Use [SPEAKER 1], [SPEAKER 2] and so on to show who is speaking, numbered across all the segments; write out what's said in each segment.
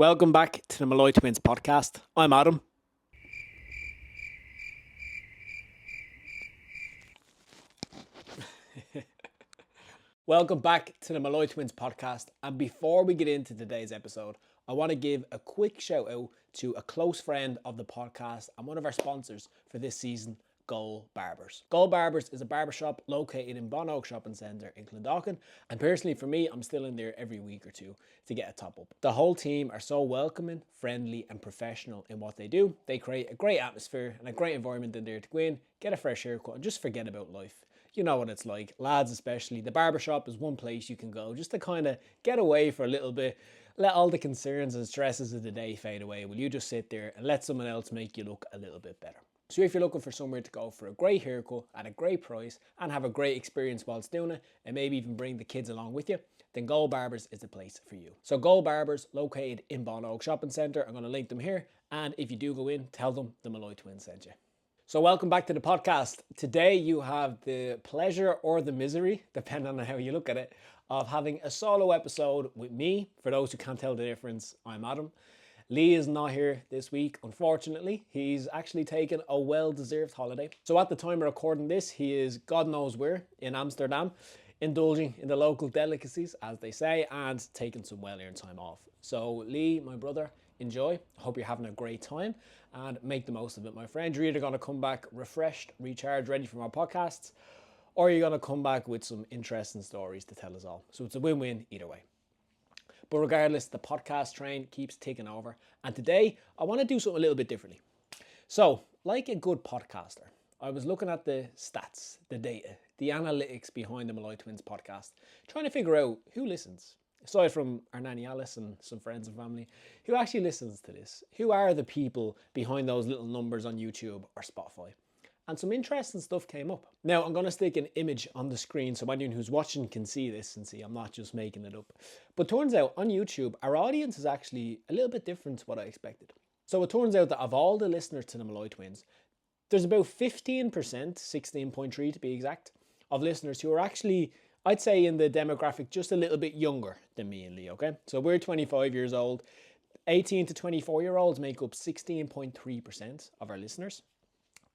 [SPEAKER 1] Welcome back to the Molloy Twins podcast. I'm Adam. Welcome back to the Molloy Twins podcast. And before we get into today's episode, I want to give a quick shout out to a close friend of the podcast and one of our sponsors for this season, Goal Barbers. Goal Barbers is a barbershop located in Bon Oak Shopping Centre in Clondalkin, and personally for me, I'm still in there every week or two to get a top up. The whole team are so welcoming, friendly and professional in what they do. They create a great atmosphere and a great environment in there to go in, get a fresh haircut and just forget about life. You know what it's like, lads especially. The barbershop is one place you can go just to kind of get away for a little bit, let all the concerns and stresses of the day fade away. Will you just sit there and let someone else make you look a little bit better? So if you're looking for somewhere to go for a great haircut at a great price and have a great experience whilst doing it, and maybe even bring the kids along with you, then Goal Barbers is the place for you. So Goal Barbers, located in Bon Oak Shopping Centre, I'm going to link them here. And if you do go in, tell them the Molloy Twins sent you. So welcome back to the podcast. Today you have the pleasure or the misery, depending on how you look at it, of having a solo episode with me. For those who can't tell the difference, I'm Adam. Lee is not here this week, unfortunately. He's actually taken a well-deserved holiday. So at the time of recording this, he is God knows where, in Amsterdam, indulging in the local delicacies, as they say, and taking some well-earned time off. So Lee, my brother, enjoy. I hope you're having a great time and make the most of it, my friend. You're either going to come back refreshed, recharged, ready for more podcasts, or you're going to come back with some interesting stories to tell us all. So it's a win-win either way. But regardless, the podcast train keeps ticking over. And today, I want to do something a little bit differently. So, like a good podcaster, I was looking at the stats, the data, the analytics behind the Molloy Twins podcast, trying to figure out who listens. Aside from our nanny Alice and some friends and family, who actually listens to this? Who are the people behind those little numbers on YouTube or Spotify? And some interesting stuff came up. Now, I'm going to stick an image on the screen so anyone who's watching can see this and see I'm not just making it up. But turns out on YouTube, our audience is actually a little bit different to what I expected. So it turns out that of all the listeners to the Molloy Twins, there's about 15%, 16.3 to be exact, of listeners who are actually, I'd say, in the demographic just a little bit younger than me and Lee, okay? So we're 25 years old. 18 to 24-year-olds make up 16.3% of our listeners.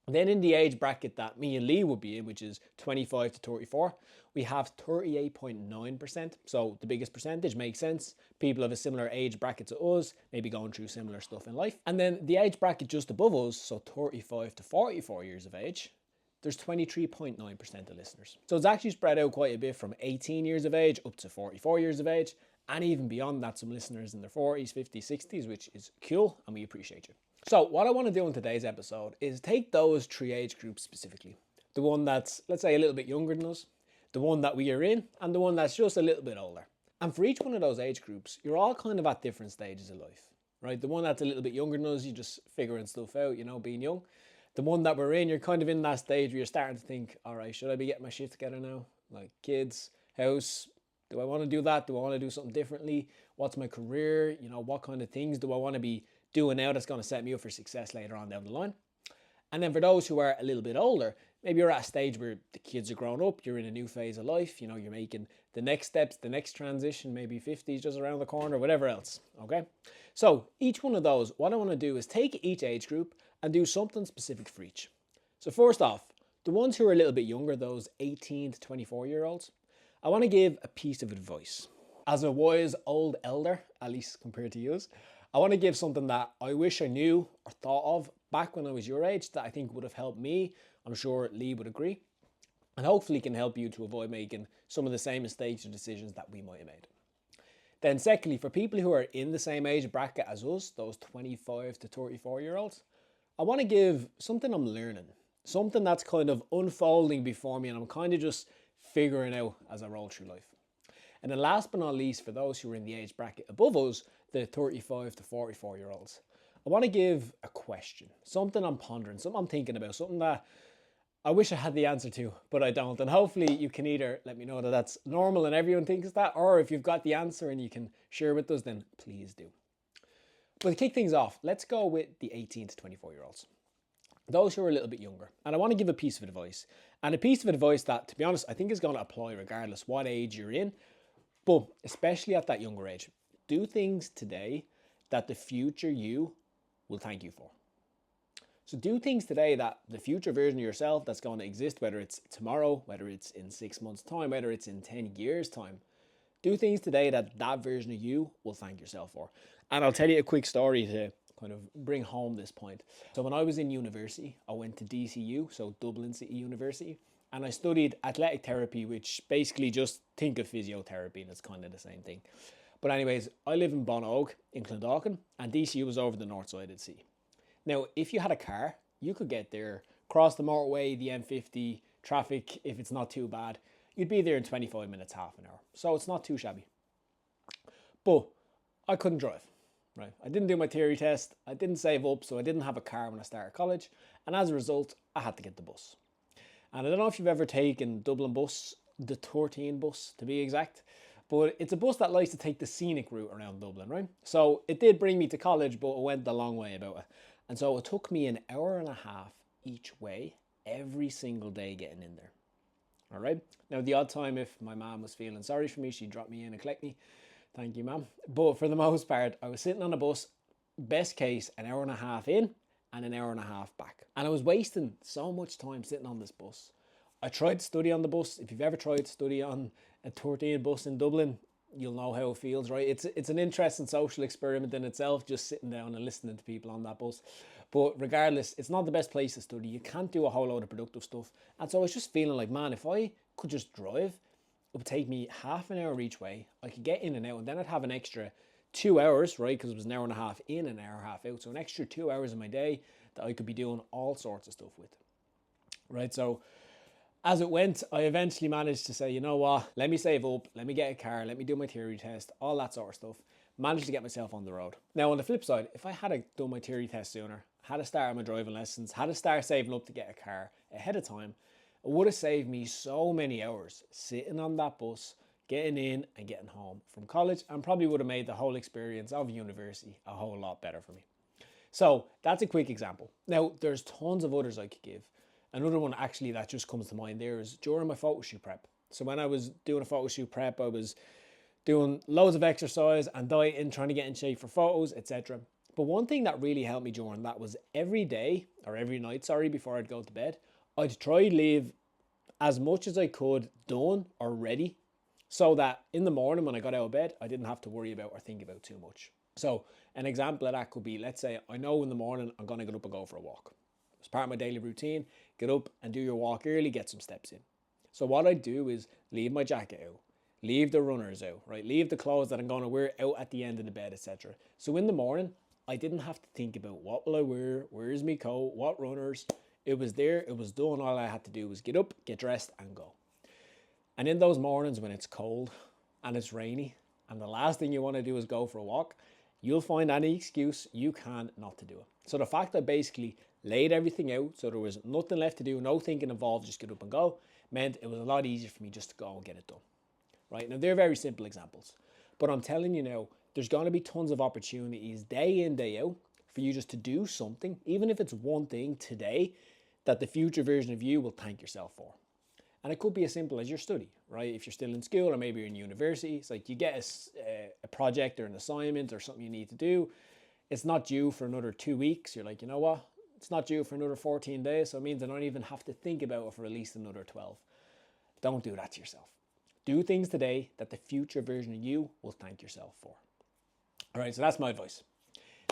[SPEAKER 1] Then in the age bracket that me and Lee would be in, which is 25 to 34, we have 38.9%. So the biggest percentage makes sense. People of a similar age bracket to us, maybe going through similar stuff in life. And then the age bracket just above us, so 35 to 44 years of age, there's 23.9% of listeners. So it's actually spread out quite a bit from 18 years of age up to 44 years of age. And even beyond that, some listeners in their 40s, 50s, 60s, which is cool, and we appreciate you. So what I want to do in today's episode is take those three age groups specifically. The one that's, let's say, a little bit younger than us, the one that we are in, and the one that's just a little bit older. And for each one of those age groups, you're all kind of at different stages of life, right? The one that's a little bit younger than us, you're just figuring stuff out, being young. The one that we're in, you're kind of in that stage where you're starting to think, all right, should I be getting my shit together now? Like kids, house, do I want to do that? Do I want to do something differently? What's my career? What kind of things do I want to be doing now that's going to set me up for success later on down the line? And then for those who are a little bit older, maybe you're at a stage where the kids are grown up, you're in a new phase of life, you're making the next steps, the next transition, maybe 50s just around the corner, whatever else, okay? So each one of those, what I want to do is take each age group and do something specific for each. So first off, the ones who are a little bit younger, those 18 to 24-year-olds, I want to give a piece of advice. As a wise old elder, at least compared to yours, I want to give something that I wish I knew or thought of back when I was your age that I think would have helped me. I'm sure Lee would agree. And hopefully can help you to avoid making some of the same mistakes or decisions that we might have made. Then secondly, for people who are in the same age bracket as us, those 25 to 34-year-olds, I want to give something I'm learning. Something that's kind of unfolding before me and I'm kind of just figuring out as I roll through life. And then last but not least, for those who are in the age bracket above us, the 35 to 44-year-olds, I want to give a question, something I'm pondering, something I'm thinking about, something that I wish I had the answer to, but I don't. And hopefully you can either let me know that that's normal and everyone thinks that, or if you've got the answer and you can share with us, then please do. But to kick things off, let's go with the 18 to 24-year-olds. Those who are a little bit younger. And I want to give a piece of advice. And a piece of advice that, to be honest, I think is going to apply regardless what age you're in, but especially at that younger age. Do things today that the future you will thank you for. So do things today that the future version of yourself that's going to exist, whether it's tomorrow, whether it's in 6 months' time, whether it's in 10 years' time. Do things today that that version of you will thank yourself for. And I'll tell you a quick story to kind of bring home this point. So when I was in university, I went to DCU, so Dublin City University, and I studied athletic therapy, which basically just think of physiotherapy, and it's kind of the same thing. But anyways, I live in Bonogue in Clondalkin, and DCU was over the north side of the city. Now, if you had a car, you could get there, cross the motorway, the M50, traffic, if it's not too bad, you'd be there in 25 minutes, half an hour. So it's not too shabby. But I couldn't drive, right? I didn't do my theory test. I didn't save up, so I didn't have a car when I started college. And as a result, I had to get the bus. And I don't know if you've ever taken Dublin bus, the 13 bus to be exact, but it's a bus that likes to take the scenic route around Dublin, right? So it did bring me to college, but it went the long way about it. And so it took me an hour and a half each way every single day getting in there. All right. Now, the odd time if my mom was feeling sorry for me, she'd drop me in and collect me. Thank you, mom. But for the most part, I was sitting on a bus, best case, an hour and a half in and an hour and a half back. And I was wasting so much time sitting on this bus. I tried to study on the bus. If you've ever tried to study on a 13 bus in Dublin, you'll know how it feels, right? It's an interesting social experiment in itself, just sitting down and listening to people on that bus. But regardless, it's not the best place to study. You can't do a whole load of productive stuff. And so I was just feeling like, man, if I could just drive, it would take me half an hour each way. I could get in and out, and then I'd have an extra 2 hours, right? Because it was an hour and a half in, an hour and a half out. So an extra 2 hours of my day that I could be doing all sorts of stuff with, right? So as it went, I eventually managed to say, you know what, let me save up, let me get a car, let me do my theory test, all that sort of stuff. Managed to get myself on the road. Now, on the flip side, if I had done my theory test sooner, had to start my driving lessons, had to start saving up to get a car ahead of time, it would have saved me so many hours sitting on that bus, getting in and getting home from college, and probably would have made the whole experience of university a whole lot better for me. So that's a quick example. Now, there's tons of others I could give. Another one actually that just comes to mind there is during my photo shoot prep. So when I was doing a photo shoot prep, I was doing loads of exercise and dieting, trying to get in shape for photos, etc. But one thing that really helped me during that was every night, before I'd go to bed, I'd try to leave as much as I could done or ready so that in the morning when I got out of bed, I didn't have to worry about or think about too much. So an example of that could be, let's say I know in the morning I'm going to get up and go for a walk. It's part of my daily routine. Get up and do your walk early, get some steps in. So what I do is leave my jacket out, leave the runners out, right? Leave the clothes that I'm going to wear out at the end of the bed, etc. So in the morning, I didn't have to think about what will I wear, where's my coat, what runners. It was there, it was done. All I had to do was get up, get dressed and go. And in those mornings when it's cold and it's rainy and the last thing you want to do is go for a walk, you'll find any excuse you can not to do it. So the fact that I basically laid everything out so there was nothing left to do, no thinking involved, just get up and go, meant it was a lot easier for me just to go and get it done. Right? Now, they're very simple examples. But I'm telling you now, there's going to be tons of opportunities day in, day out for you just to do something, even if it's one thing today, that the future version of you will thank yourself for. And it could be as simple as your study, right? If you're still in school or maybe you're in university, it's like you get a project or an assignment or something you need to do. It's not due for another 2 weeks. You're like, you know what? It's not due for another 14 days. So it means I don't even have to think about it for at least another 12. Don't do that to yourself. Do things today that the future version of you will thank yourself for. All right, so that's my advice.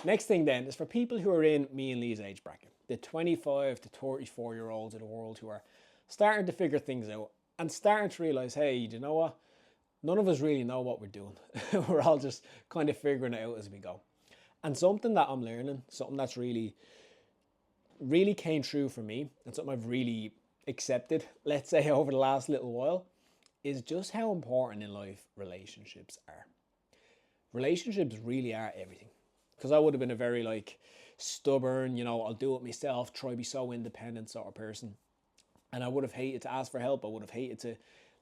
[SPEAKER 1] Next thing then is for people who are in me and Lee's age bracket, the 25 to 34-year-olds of the world who are starting to figure things out and starting to realize, hey, you know what? None of us really know what we're doing. We're all just kind of figuring it out as we go. And something that I'm learning, something that's really came true for me and something I've really accepted, let's say over the last little while, is just how important in life relationships are. Relationships really are everything. Because I would have been a very stubborn, I'll do it myself, try to be so independent sort of person. And I would have hated to ask for help. I would have hated to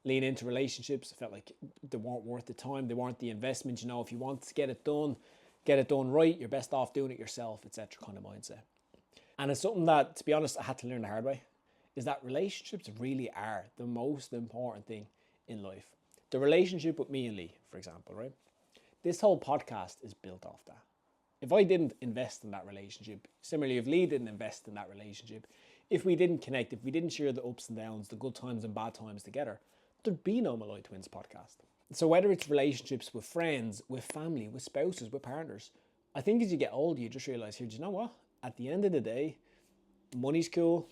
[SPEAKER 1] lean into relationships. I felt like they weren't worth the time. They weren't the investment. If you want to get it done right. You're best off doing it yourself, etc. kind of mindset. And it's something that, to be honest, I had to learn the hard way, is that relationships really are the most important thing in life. The relationship with me and Lee, for example, right? This whole podcast is built off that. if I didn't invest in that relationship, similarly, if Lee didn't invest in that relationship, if we didn't connect, if we didn't share the ups and downs, the good times and bad times together, there'd be no Molloy Twins podcast. So whether it's relationships with friends, with family, with spouses, with partners, I think as you get older, you just realize here, do you know what? At the end of the day, money's cool,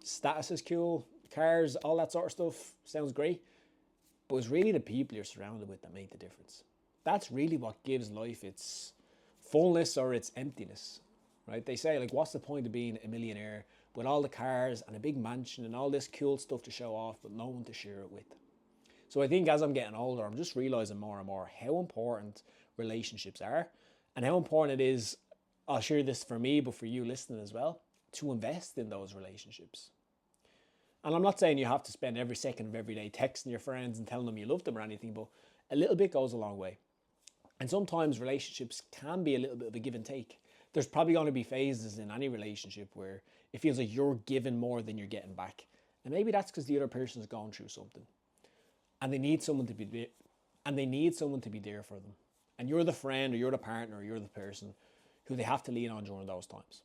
[SPEAKER 1] status is cool, cars, all that sort of stuff sounds great. But it's really the people you're surrounded with that make the difference. That's really what gives life its fullness or its emptiness, right? They say, like, what's the point of being a millionaire with all the cars and a big mansion and all this cool stuff to show off, but no one to share it with? So I think as I'm getting older, I'm just realizing more and more how important relationships are and how important it is, I'll share this for me, but for you listening as well, to invest in those relationships. And I'm not saying you have to spend every second of every day texting your friends and telling them you love them or anything, but a little bit goes a long way. And sometimes relationships can be a little bit of a give and take. There's probably going to be phases in any relationship where it feels like you're giving more than you're getting back. And maybe that's because the other person's going through something. And they need someone to be there for them. And you're the friend or you're the partner or you're the person who they have to lean on during those times.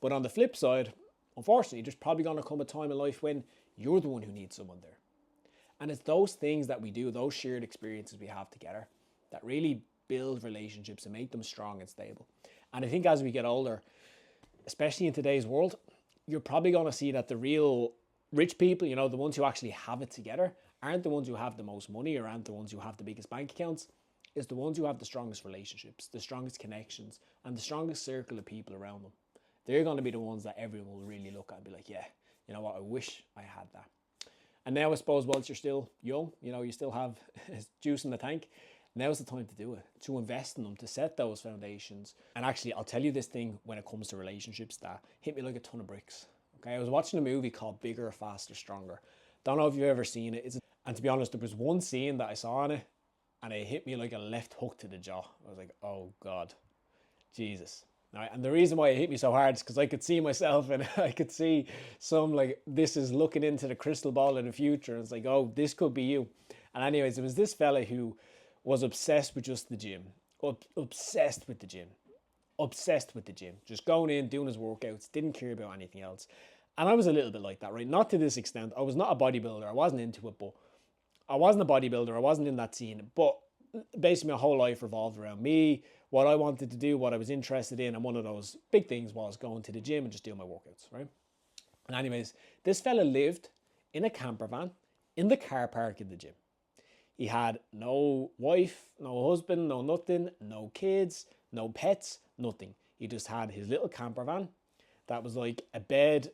[SPEAKER 1] But on the flip side, unfortunately, there's probably going to come a time in life when you're the one who needs someone there. And it's those things that we do, those shared experiences we have together, that really build relationships and make them strong and stable. And I think as we get older, especially in today's world, you're probably going to see that the real rich people, you know, the ones who actually have it together, aren't the ones who have the most money or aren't the ones who have the biggest bank accounts. It's the ones who have the strongest relationships, the strongest connections, and the strongest circle of people around them. They're going to be the ones that everyone will really look at and be like, yeah, you know what, I wish I had that. And now I suppose whilst you're still young, you know, you still have juice in the tank, now's the time to do it, to invest in them, to set those foundations. And actually, I'll tell you this thing when it comes to relationships that hit me like a ton of bricks. Okay, I was watching a movie called Bigger, Faster, Stronger. Don't know if you've ever seen it. And to be honest, there was one scene that I saw in it and it hit me like a left hook to the jaw. I was like, oh God, Jesus. Right, and the reason why it hit me so hard is because I could see myself and I could see some, like, this is looking into the crystal ball in the future. And it's like, oh, this could be you. And anyways, it was this fella who was obsessed with just the gym. Obsessed with the gym. Obsessed with the gym. Just going in, doing his workouts, didn't care about anything else. And I was a little bit like that, right? Not to this extent. I was not a bodybuilder. I wasn't into it, but I wasn't a bodybuilder. I wasn't in that scene. But basically my whole life revolved around me, what I wanted to do, what I was interested in, and one of those big things was going to the gym and just doing my workouts, right? And anyways, this fella lived in a camper van in the car park in the gym. He had no wife, no husband, no nothing, no kids, no pets, nothing. He just had his little camper van that was like a bed,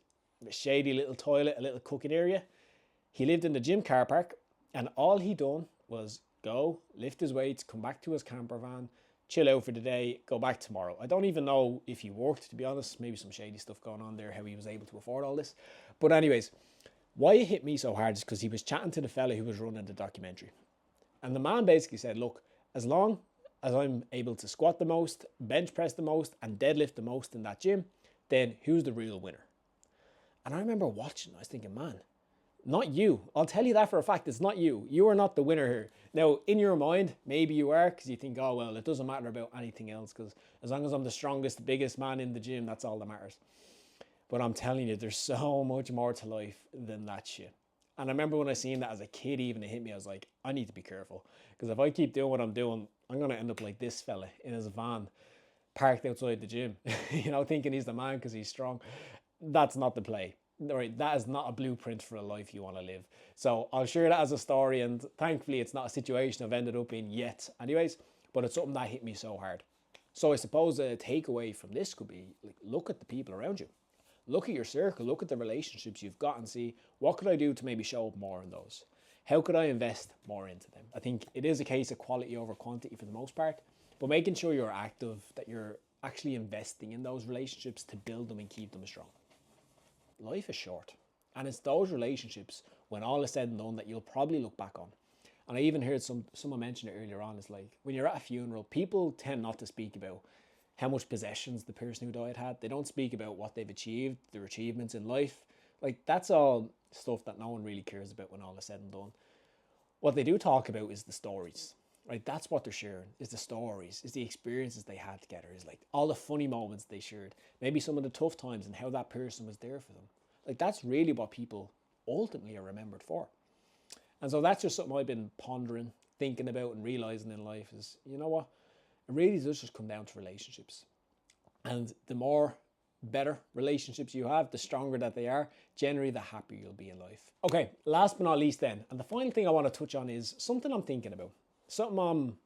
[SPEAKER 1] a shady little toilet, a little cooking area. He lived in the gym car park, and all he done was go, lift his weights, come back to his camper van, chill out for the day, go back tomorrow. I don't even know if he worked, to be honest. Maybe some shady stuff going on there, how he was able to afford all this. But anyways, why it hit me so hard is because he was chatting to the fella who was running the documentary. And the man basically said, look, as long as I'm able to squat the most, bench press the most, and deadlift the most in that gym, then who's the real winner? And I remember watching, I was thinking, man, not you. I'll tell you that for a fact. It's not you. You are not the winner here. Now, in your mind, maybe you are, because you think, oh, well, it doesn't matter about anything else, because as long as I'm the strongest, biggest man in the gym, that's all that matters. But I'm telling you, there's so much more to life than that shit. And I remember when I seen that as a kid, even it hit me, I was like, I need to be careful. Because if I keep doing what I'm doing, I'm going to end up like this fella in his van, parked outside the gym, you know, thinking he's the man because he's strong. That's not the play. Right, that is not a blueprint for a life you want to live. So I'll share that as a story, and thankfully it's not a situation I've ended up in yet anyways, but it's something that hit me so hard. So I suppose a takeaway from this could be, like, look at the people around you. Look at your circle, look at the relationships you've got and see, what could I do to maybe show up more in those? How could I invest more into them? I think it is a case of quality over quantity for the most part, but making sure you're active, that you're actually investing in those relationships to build them and keep them strong. Life is short, and it's those relationships, when all is said and done, that you'll probably look back on. And I even heard someone mention it earlier on, it's like, when you're at a funeral, people tend not to speak about how much possessions the person who died had. They don't speak about what they've achieved, their achievements in life. Like, that's all stuff that no one really cares about when all is said and done. What they do talk about is the stories, right? That's what they're sharing, is the stories, is the experiences they had together, is like all the funny moments they shared, maybe some of the tough times and how that person was there for them. Like that's really what people ultimately are remembered for. And so that's just something I've been pondering, thinking about and realizing in life is, you know what, it really does just come down to relationships. And the more better relationships you have, the stronger that they are, generally the happier you'll be in life. Okay, last but not least then, and the final thing I want to touch on is something I'm thinking about, something I'm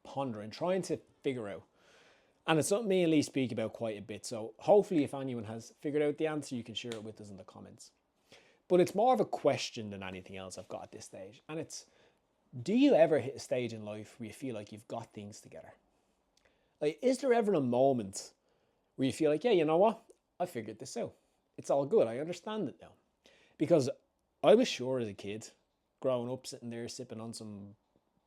[SPEAKER 1] pondering, trying to figure out. And it's something me and Lee speak about quite a bit. So hopefully if anyone has figured out the answer, you can share it with us in the comments. But it's more of a question than anything else I've got at this stage. And it's, do you ever hit a stage in life where you feel like you've got things together? Like, is there ever a moment where you feel like, yeah, you know what? I figured this out. It's all good. I understand it now. Because I was sure as a kid, growing up, sitting there sipping on some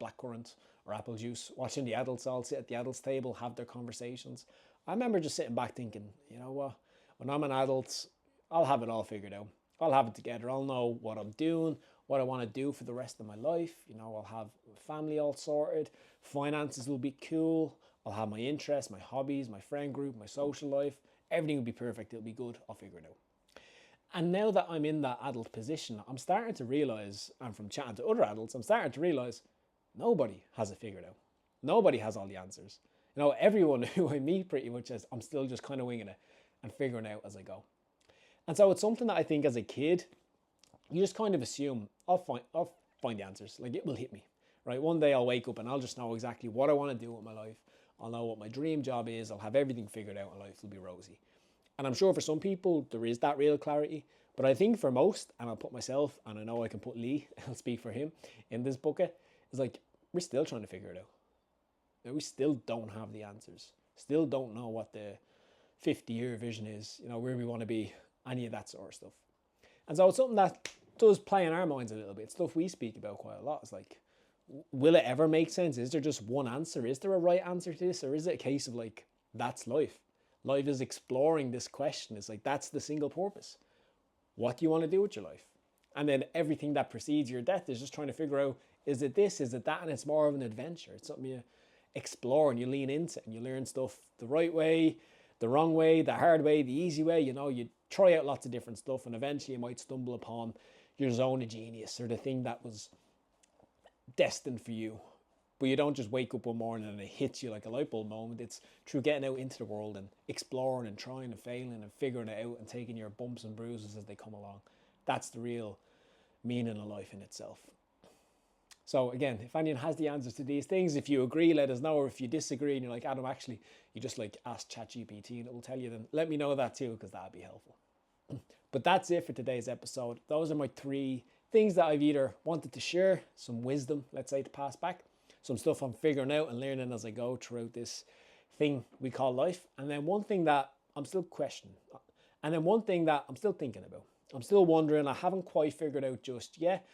[SPEAKER 1] blackcurrant or apple juice, watching the adults all sit at the adults table, have their conversations. I remember just sitting back thinking, you know what? When I'm an adult, I'll have it all figured out. I'll have it together. I'll know what I'm doing, what I want to do for the rest of my life. You know, I'll have family all sorted. Finances will be cool. I'll have my interests, my hobbies, my friend group, my social life. Everything will be perfect. It'll be good. I'll figure it out. And now that I'm in that adult position, I'm starting to realize, and from chatting to other adults, I'm starting to realize nobody has it figured out. Nobody has all the answers. You know, everyone who I meet pretty much says, I'm still just kind of winging it and figuring it out as I go. And so it's something that I think as a kid, you just kind of assume I'll find the answers. Like it will hit me, right? One day I'll wake up and I'll just know exactly what I want to do with my life. I'll know what my dream job is. I'll have everything figured out and life will be rosy. And I'm sure for some people there is that real clarity. But I think for most, and I'll put myself, and I know I can put Lee, I'll speak for him in this bucket, is like, we're still trying to figure it out. Now, we still don't have the answers. Still don't know what the 50-year vision is, you know, where we want to be, any of that sort of stuff. And so it's something that does play in our minds a little bit. Stuff we speak about quite a lot. It's like, will it ever make sense? Is there just one answer? Is there a right answer to this? Or is it a case of like, that's life? Life is exploring this question. It's like, that's the single purpose. What do you want to do with your life? And then everything that precedes your death is just trying to figure out, is it this, is it that? And it's more of an adventure. It's something you explore and you lean into and you learn stuff the right way, the wrong way, the hard way, the easy way. You know, you try out lots of different stuff and eventually you might stumble upon your zone of genius or the thing that was destined for you. But you don't just wake up one morning and it hits you like a light bulb moment. It's through getting out into the world and exploring and trying and failing and figuring it out and taking your bumps and bruises as they come along. That's the real meaning of life in itself. So again, if anyone has the answers to these things, if you agree, let us know. Or if you disagree and you're like, Adam, actually, you just like ask ChatGPT and it will tell you, then let me know that too, because that'd be helpful. But that's it for today's episode. Those are my 3 things that I've either wanted to share, some wisdom, let's say, to pass back, some stuff I'm figuring out and learning as I go throughout this thing we call life. And then one thing that I'm still questioning. And then one thing that I'm still thinking about. I'm still wondering, I haven't quite figured out just yet.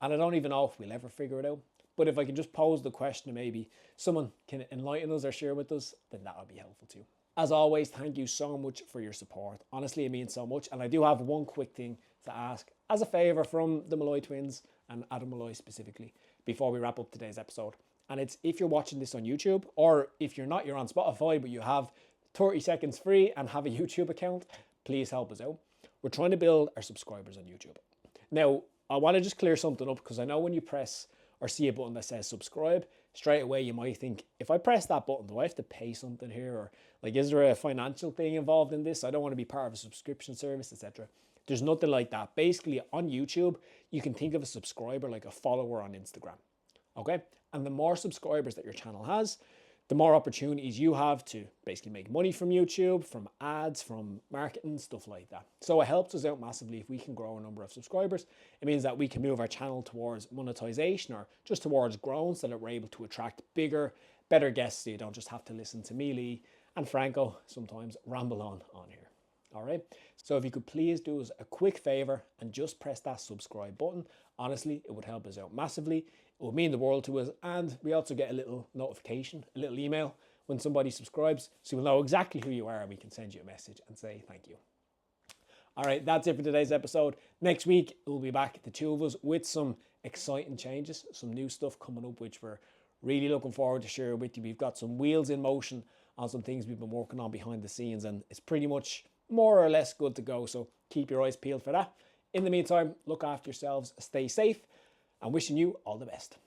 [SPEAKER 1] And I don't even know if we'll ever figure it out. But if I can just pose the question and maybe someone can enlighten us or share with us, then that would be helpful too. As always, thank you so much for your support. Honestly, it means so much. And I do have one quick thing to ask as a favour from the Molloy Twins and Adam Molloy specifically before we wrap up today's episode. And it's, if you're watching this on YouTube, or if you're not, you're on Spotify, but you have 30 seconds free and have a YouTube account, please help us out. We're trying to build our subscribers on YouTube. Now, I want to just clear something up because I know when you press or see a button that says subscribe, straight away you might think, if I press that button, do I have to pay something here? Or like, is there a financial thing involved in this? I don't want to be part of a subscription service, etc. There's nothing like that. Basically, on YouTube, you can think of a subscriber like a follower on Instagram. Okay? And the more subscribers that your channel has, the more opportunities you have to basically make money from YouTube, from ads, from marketing, stuff like that. So it helps us out massively if we can grow a number of subscribers. It means that we can move our channel towards monetization or just towards growing so that we're able to attract bigger, better guests so you don't just have to listen to me, Lee, and Franco sometimes ramble on here. All right? So if you could please do us a quick favor and just press that subscribe button. Honestly, it would help us out massively. It would mean the world to us, and we also get a little notification, a little email when somebody subscribes, so we'll know exactly who you are and we can send you a message and say thank you. All right, that's it for today's episode. Next week, we'll be back, the two of us, with some exciting changes, some new stuff coming up, which we're Really looking forward to sharing with you. We've got some wheels in motion on some things we've been working on behind the scenes, and it's pretty much more or less good to go. So keep your eyes peeled for that. In the meantime, look after yourselves, stay safe, and wishing you all the best.